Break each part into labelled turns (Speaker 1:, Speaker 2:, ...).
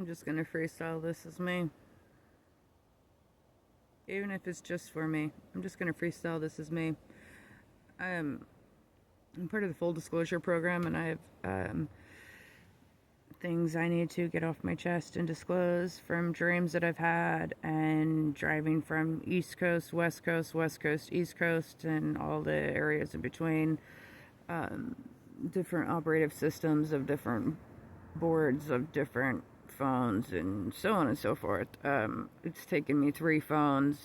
Speaker 1: I'm just gonna freestyle this as me. Even if it's just for me. I'm just gonna freestyle this as me. I'm part of the full disclosure program and I have things I need to get off my chest and disclose from dreams that I've had and driving from East Coast, West Coast, West Coast, East Coast, and all the areas in between. Different operative systems of different boards of different phones and so on and so forth. It's taken me 3 phones.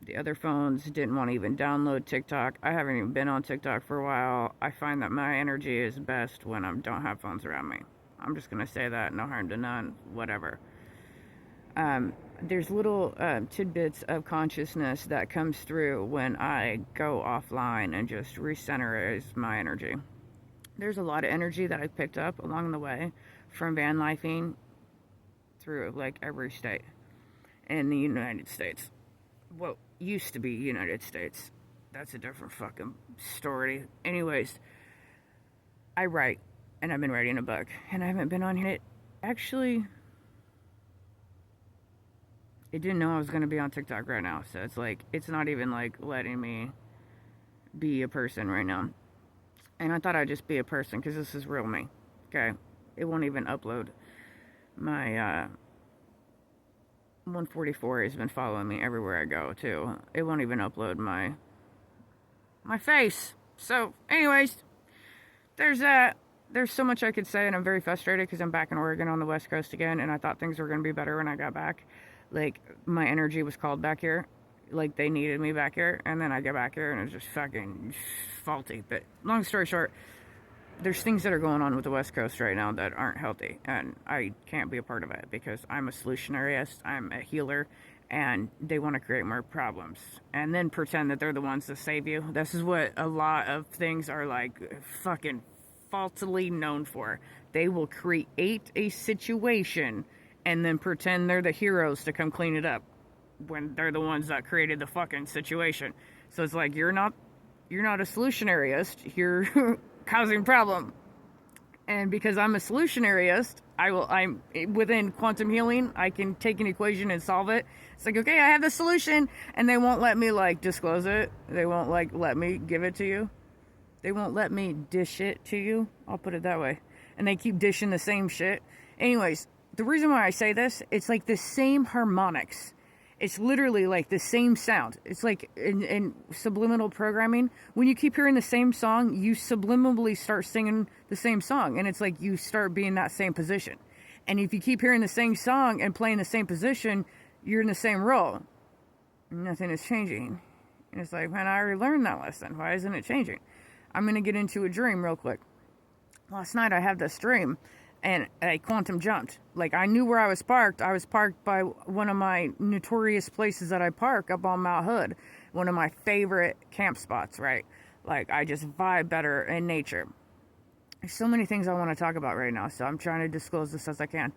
Speaker 1: The other phones didn't want to even download TikTok. I haven't even been on TikTok for a while. I find that my energy is best when I don't have phones around me. I'm just going to say that, no harm to none, whatever. There's little tidbits of consciousness that comes through when I go offline and just recenter my energy. There's a lot of energy that I've picked up along the way from van lifing through like every state in the United States. Well, used to be United States. That's a different fucking story. Anyways, I write, and I've been writing a book, and I haven't been on it. Actually, it didn't know I was going to be on TikTok right now, so it's like, it's not even like letting me be a person right now. And I thought I'd just be a person, because this is real me, okay? It won't even upload. My 144 has been following me everywhere I go, too. It won't even upload my face. So, anyways, there's that. There's so much I could say, and I'm very frustrated because I'm back in Oregon on the West Coast again, and I thought things were going to be better when I got back. Like, my energy was called back here. Like, they needed me back here, and then I get back here, and it's just fucking faulty. But long story short, there's things that are going on with the West Coast right now that aren't healthy, and I can't be a part of it because I'm a solutionarist, I'm a healer, and they want to create more problems and then pretend that they're the ones that save you. This is what a lot of things are like fucking falsely known for. They will create a situation and then pretend they're the heroes to come clean it up when they're the ones that created the fucking situation. So it's like, you're not a solutionarist, you're causing problem. And because I'm a solutionarist, I'm within quantum healing, I can take an equation and solve it. It's like, okay, I have the solution, and they won't let me like disclose it. They won't like let me give it to you. They won't let me dish it to you. I'll put it that way. And they keep dishing the same shit. Anyways, the reason why I say this, it's like the same harmonics. It's literally like the same sound. It's like in subliminal programming, when you keep hearing the same song, you subliminally start singing the same song. And it's like you start being that same position. And if you keep hearing the same song and playing the same position, you're in the same role. Nothing is changing. And it's like, man, I already learned that lesson. Why isn't it changing? I'm going to get into a dream real quick. Last night I had this dream, and I quantum jumped. Like, I knew where I was parked. I was parked by one of my notorious places that I park up on Mount Hood. One of my favorite camp spots, right? Like, I just vibe better in nature. There's so many things I want to talk about right now, so I'm trying to disclose this as I can.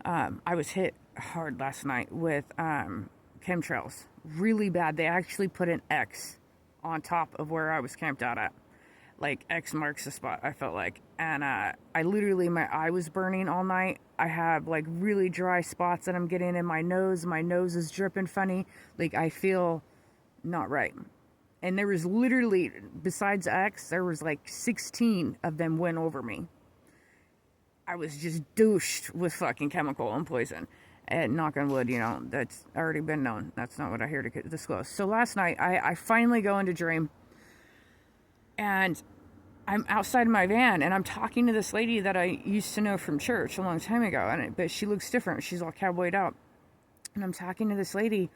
Speaker 1: I was hit hard last night with chemtrails. Really bad. They actually put an X on top of where I was camped out at. Like, X marks the spot, I felt like. And I literally, my eye was burning all night. I have like really dry spots that I'm getting in my nose. My nose is dripping funny. Like, I feel not right. And there was literally, besides X, there was like 16 of them went over me. I was just douched with fucking chemical and poison. And knock on wood, that's already been known. That's not what I hear to disclose. So last night, I finally go into dream. And I'm outside my van, and I'm talking to this lady that I used to know from church a long time ago. But she looks different. She's all cowboyed out. And I'm talking to this lady,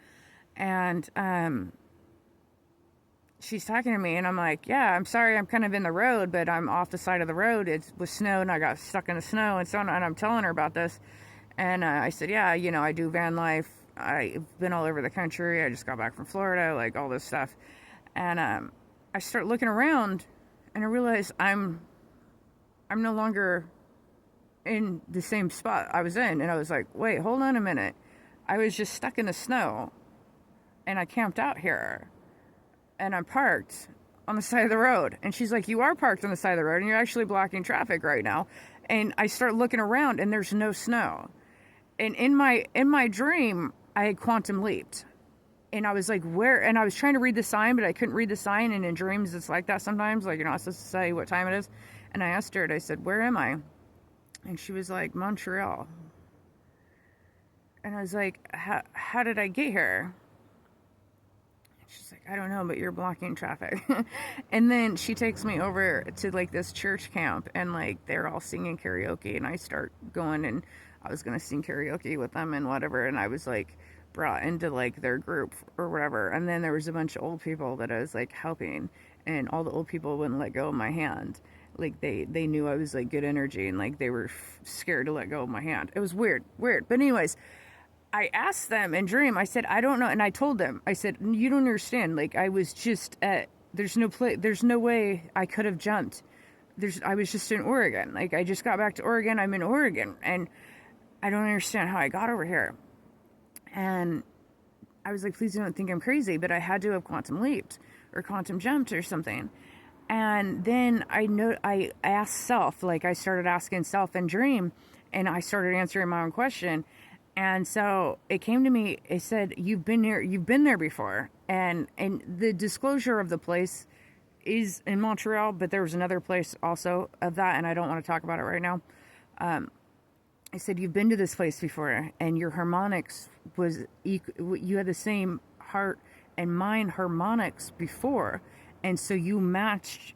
Speaker 1: and she's talking to me, and I'm like, yeah, I'm sorry, I'm kind of in the road, but I'm off the side of the road. It was snow, and I got stuck in the snow, and so on. And I'm telling her about this. And I said, yeah, I do van life. I've been all over the country. I just got back from Florida, like all this stuff. And I start looking around, and I realize I'm no longer in the same spot I was in. And I was like, wait, hold on a minute. I was just stuck in the snow, and I camped out here, and I'm parked on the side of the road. And she's like, you are parked on the side of the road, and you're actually blocking traffic right now. And I start looking around, and there's no snow. And in my dream, I had quantum leaped. And I was like, where? And I was trying to read the sign, but I couldn't read the sign. And in dreams, it's like that sometimes. Like, you're not supposed to say what time it is. And I asked her, and I said, where am I? And she was like, Montreal. And I was like, how did I get here? She's like, I don't know, but you're blocking traffic. And then she takes me over to like this church camp, and like they're all singing karaoke, and I start going, and I was gonna sing karaoke with them and whatever, and I was like brought into like their group or whatever. And then there was a bunch of old people that I was like helping, and all the old people wouldn't let go of my hand. Like they knew I was like good energy, and like they were scared to let go of my hand. It was weird. But anyways, I asked them in dream, I said, I don't know. And I told them, I said, you don't understand. Like, I was just at, there's no way I could have jumped. I was just in Oregon. Like, I just got back to Oregon. I'm in Oregon. And I don't understand how I got over here. And I was like, please don't think I'm crazy. But I had to have quantum leaped or quantum jumped or something. And then I asked self, like, I started asking self in dream. And I started answering my own question. And so it came to me, it said, you've been there before. And the disclosure of the place is in Montreal, but there was another place also of that, and I don't want to talk about it right now. I said, you've been to this place before, and your harmonics you had the same heart and mind harmonics before. And so you matched,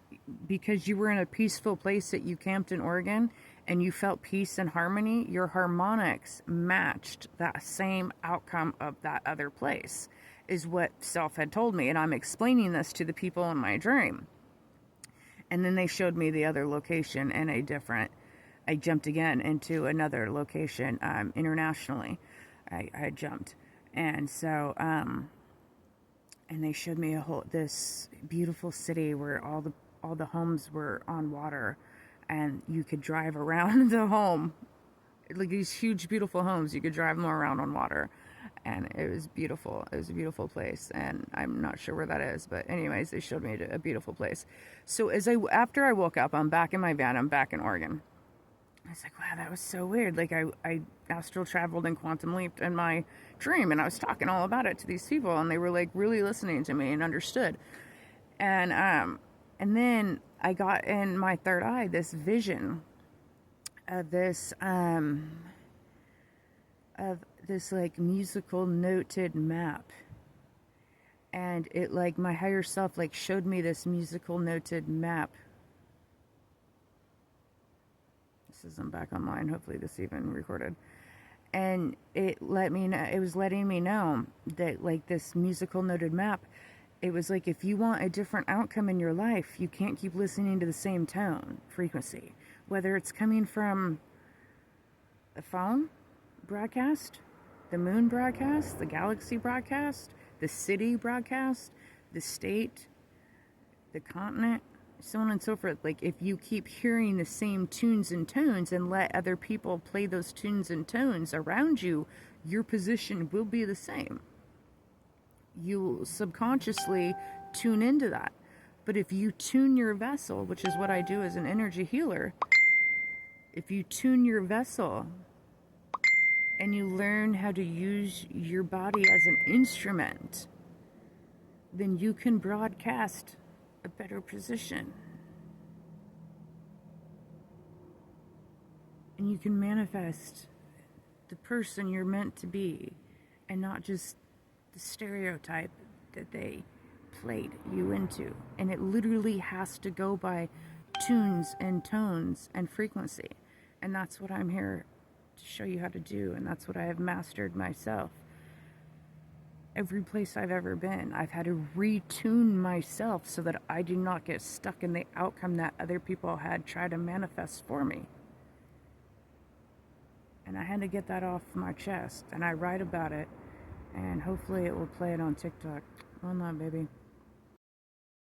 Speaker 1: because you were in a peaceful place that you camped in Oregon, and you felt peace and harmony, your harmonics matched that same outcome of that other place, is what self had told me. And I'm explaining this to the people in my dream. And then they showed me the other location, and I jumped again into another location, internationally. I jumped. And so, and they showed me this beautiful city where all the homes were on water, and you could drive around the home, like these huge beautiful homes, you could drive them around on water, and it was beautiful. It was a beautiful place, and I'm not sure where that is, but anyways, they showed me a beautiful place. So after I woke up, I'm back in my van, I'm back in Oregon. I was like, wow, that was so weird. Like, I astral traveled and quantum leaped in my dream, and I was talking all about it to these people, and they were like really listening to me and understood. And then I got in my third eye this vision of this like musical noted map. And it, like, my higher self like showed me this musical noted map. This isn't back online. Hopefully this even recorded. And it was letting me know that, like, this musical noted map, it was like, if you want a different outcome in your life, you can't keep listening to the same tone, frequency. Whether it's coming from the phone broadcast, the moon broadcast, the galaxy broadcast, the city broadcast, the state, the continent, so on and so forth. Like, if you keep hearing the same tunes and tones and let other people play those tunes and tones around you, your position will be the same. You'll subconsciously tune into that. But if you tune your vessel, which is what I do as an energy healer, if you tune your vessel and you learn how to use your body as an instrument, then you can broadcast a better position. And you can manifest the person you're meant to be, and not just the stereotype that they played you into. And it literally has to go by tunes and tones and frequency. And that's what I'm here to show you how to do, and that's what I have mastered myself. Every place I've ever been, I've had to retune myself so that I do not get stuck in the outcome that other people had tried to manifest for me. And I had to get that off my chest, and I write about it, and hopefully it will play it on TikTok. Well, not, baby.